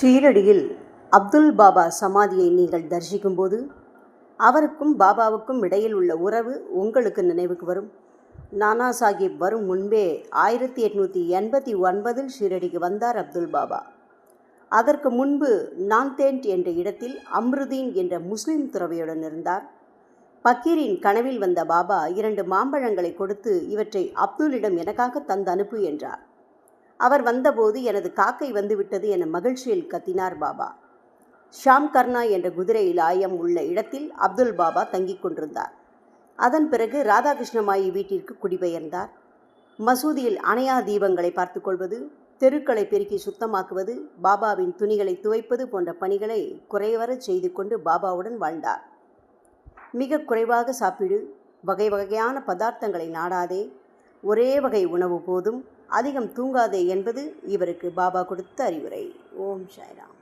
ஷீரடியில் அப்துல் பாபா சமாதியை நீங்கள் தரிசிக்கும்போது அவருக்கும் பாபாவுக்கும் இடையில் உள்ள உறவு உங்களுக்கு நினைவுக்கு வரும். நானா சாஹிப் வரும் முன்பே 1889 ஷீரடிக்கு வந்தார் அப்துல் பாபா. அதற்கு முன்பு நாந்தேட் என்ற இடத்தில் அம்ருதீன் என்ற முஸ்லிம் துறவியுடன் இருந்தார். பக்கீரின் கனவில் வந்த பாபா 2 மாம்பழங்களை கொடுத்து, இவற்றை அப்துல்லிடம் எனக்காக தந்து அனுப்பு என்றார். அவர் வந்தபோது எனது காக்கை வந்துவிட்டது என மகிழ்ச்சியில் கத்தினார் பாபா. ஷாம் கர்னா என்ற குதிரை லாயம் உள்ள இடத்தில் அப்துல் பாபா தங்கிக் கொண்டிருந்தார். அதன் பிறகு ராதாகிருஷ்ணமாயி வீட்டிற்கு குடிபெயர்ந்தார். மசூதியில் அணையா தீபங்களை பார்த்து கொள்வது, தெருக்களை பெருக்கி சுத்தமாக்குவது, பாபாவின் துணிகளை துவைப்பது போன்ற பணிகளை குறைவரச் செய்து கொண்டு பாபாவுடன் வாழ்ந்தார். மிக குறைவாக சாப்பிடு, வகை வகையான பதார்த்தங்களை நாடாதே, ஒரே வகை உணவு போதும், அதிகம் தூங்காதே என்பது இவருக்கு பாபா கொடுத்த அறிவுரை. ஓம் சாய்ராம்.